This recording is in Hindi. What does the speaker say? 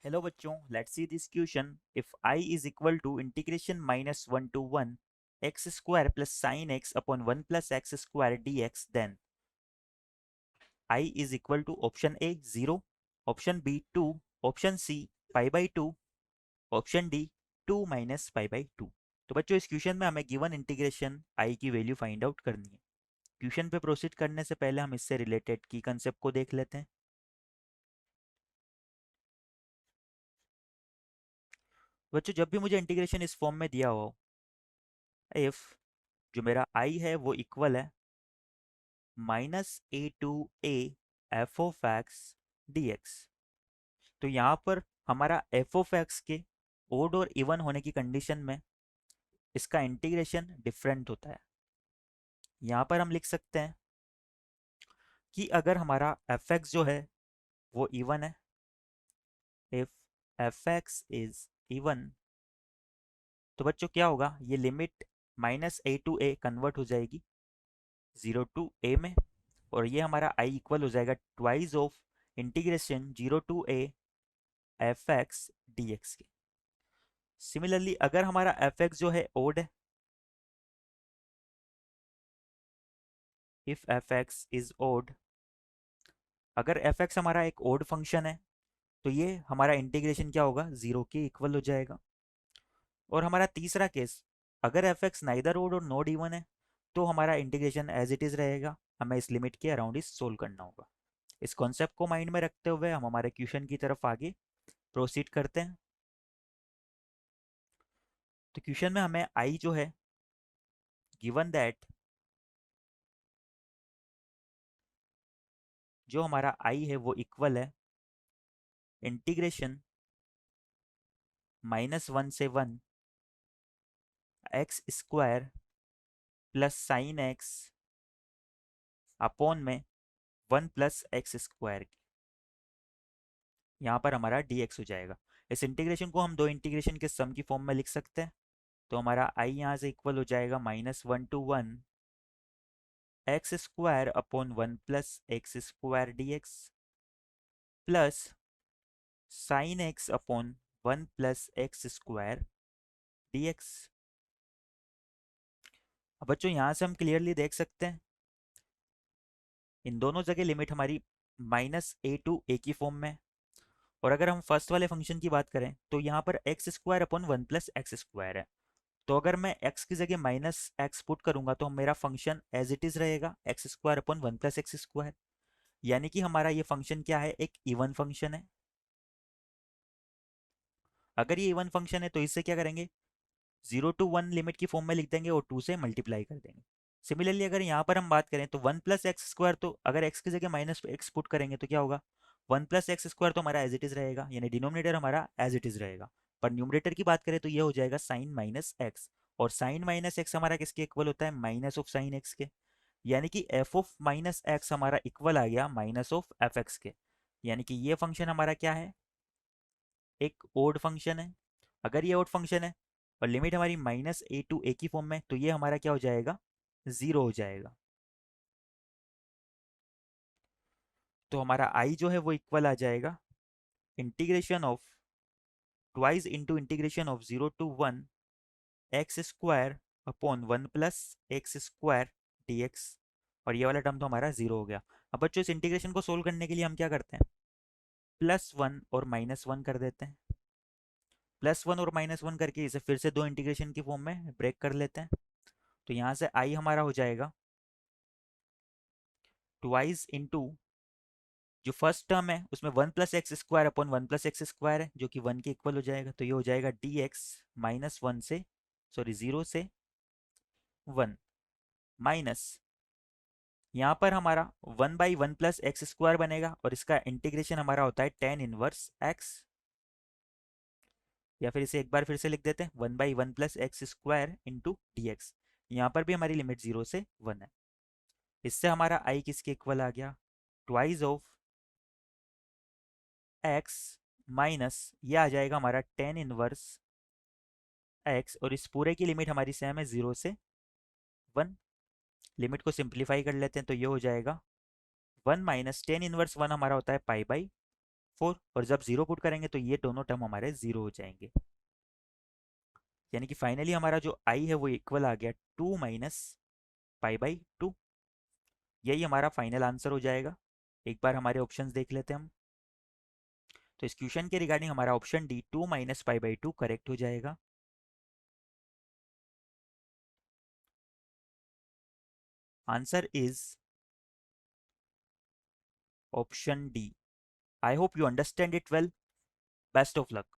हेलो बच्चों, let's see this question. If I is equal to integration -1 to 1 x square plus sine x upon 1 plus x square dx, then I is equal to option A 0, option B 2, option C π/2, option D 2 minus π/2। तो बच्चों, इस क्वेश्चन में हमें गिवन इंटीग्रेशन I की वैल्यू फाइंड आउट करनी है। क्वेश्चन पे प्रोसीड करने से पहले हम इससे रिलेटेड की कंसेप्ट को देख लेते हैं। बच्चों, जब भी मुझे इंटीग्रेशन इस फॉर्म में दिया हो, इफ जो मेरा I है वो इक्वल है -a/(a)f(x) तो यहाँ पर हमारा f(x) के ओड और इवन होने की कंडीशन में इसका इंटीग्रेशन डिफरेंट होता है। यहाँ पर हम लिख सकते हैं कि अगर हमारा f(x) जो है वो इवन है, इफ f(x) इज इवन, तो बच्चों क्या होगा, ये limit -a to a convert हो जाएगी 0 to a में, और ये हमारा I इक्वल हो जाएगा twice of integration 0 to a f(x) dx के। सिमिलरली अगर हमारा f(x) जो है ओड है, इफ f(x) इज ओड, अगर f(x) हमारा एक ओड फंक्शन है तो ये हमारा इंटीग्रेशन क्या होगा, 0 के इक्वल हो जाएगा। और हमारा तीसरा केस, अगर f(x) नाइदर ओड और नॉट इवन है तो हमारा इंटीग्रेशन एज इट इज रहेगा। हमें इस लिमिट के अराउंड ही सोल्व करना होगा। इस कॉन्सेप्ट को माइंड में रखते हुए हम हमारे क्वेश्चन की तरफ आगे प्रोसीड करते हैं। तो क्वेश्चन में हमें I जो है गिवन दैट, जो हमारा I है वो इक्वल है इंटीग्रेशन -1 से 1 x square plus sine x upon में 1 प्लस एक्स स्क्वायर। यहाँ पर हमारा dx हो जाएगा। इस इंटीग्रेशन को हम दो इंटीग्रेशन के सम की फॉर्म में लिख सकते हैं। तो हमारा I यहाँ से इक्वल हो जाएगा -1 to 1 x square upon 1 plus x square dx plus sine x upon 1 plus x square dx। अब बच्चों, यहाँ से हम क्लियरली देख सकते हैं इन दोनों जगह लिमिट हमारी -a to a की फॉर्म में। और अगर हम फर्स्ट वाले फंक्शन की बात करें तो यहाँ पर x square upon 1 plus x square है। तो अगर मैं x की जगह -x पुट करूंगा तो मेरा फंक्शन एज इट इज रहेगा x square upon 1 plus x square. यानी कि हमारा ये फंक्शन क्या है, एक इवन फंक्शन है। अगर ये इवन फंक्शन है तो इससे क्या करेंगे, 0 to 1 लिमिट की फॉर्म में लिख देंगे और 2 से मल्टीप्लाई कर देंगे। सिमिलरली अगर यहाँ पर हम बात करें तो 1 प्लस एक्स स्क्वायर, तो अगर x की जगह -x पुट करेंगे तो क्या होगा, 1 प्लस एक्स स्क्वायर तो हमारा एज इट इज रहेगा, यानी डिनोमिनेटर हमारा एज इट इज रहेगा। पर न्यूमरेटर की बात करें तो ये हो जाएगा साइन माइनस एक्स, और साइन माइनस एक्स हमारा किसके इक्वल होता है, माइनस ऑफ साइन एक्स के। यानी कि एफ ऑफ माइनस एक्स हमारा इक्वल आ गया माइनस ऑफ एफ एक्स के। यानी कि ये फंक्शन हमारा क्या है, एक ओड फंक्शन है। अगर ये ओड फंक्शन है और लिमिट हमारी -a to a की फॉर्म में, तो ये हमारा क्या हो जाएगा, 0 हो जाएगा। तो हमारा I जो है वो इक्वल आ जाएगा integration of twice into integration of 0 to 1 x square upon 1 plus x square dx। और ये वाला टर्म तो हमारा 0 हो गया। अब बच्चों, इस इंटीग्रेशन को सोल्व करने के लिए हम क्या करते हैं, +1 और -1 कर देते हैं। +1 और -1 करके इसे फिर से दो इंटीग्रेशन की फॉर्म में ब्रेक कर लेते हैं। तो यहाँ से I हमारा हो जाएगा ट्वाइस इंटू, जो फर्स्ट टर्म है उसमें 1 plus x square upon 1 plus x square है, जो कि 1 के इक्वल हो जाएगा। तो ये हो जाएगा dx -1 से, सॉरी 0 से 1 माइनस, यहाँ पर हमारा 1/1 प्लस एक्स स्क्वायर बनेगा, और इसका इंटीग्रेशन हमारा होता है tan इनवर्स x। या फिर इसे एक बार फिर से लिख देते हैं, 1/1 plus x square into dx। यहाँ पर भी हमारी लिमिट 0 से 1 है। इससे हमारा I किसके इक्वल आ गया, ट्वाइस ऑफ x माइनस, ये आ जाएगा हमारा tan इनवर्स x, और इस पूरे की लिमिट हमारी सेम है 0 से 1। लिमिट को सिंप्लीफाई कर लेते हैं तो ये हो जाएगा 1 माइनस tan इनवर्स 1 हमारा होता है π/2, 4, और जब 0 पुट करेंगे तो ये दोनों टर्म हमारे 0 हो जाएंगे। यानी कि फाइनली हमारा जो आई है वो इक्वल आ गया 2 माइनस पाई बाई 2। यही हमारा फाइनल आंसर हो जाएगा। एक बार हमारे ऑप्शंस देख लेते हैं हम। तो इस क्वेश्चन के रिगार्डिंग हमारा option D 2 minus pi by 2 correct हो जाएगा। Answer is option D. I hope you understand it well. Best of luck.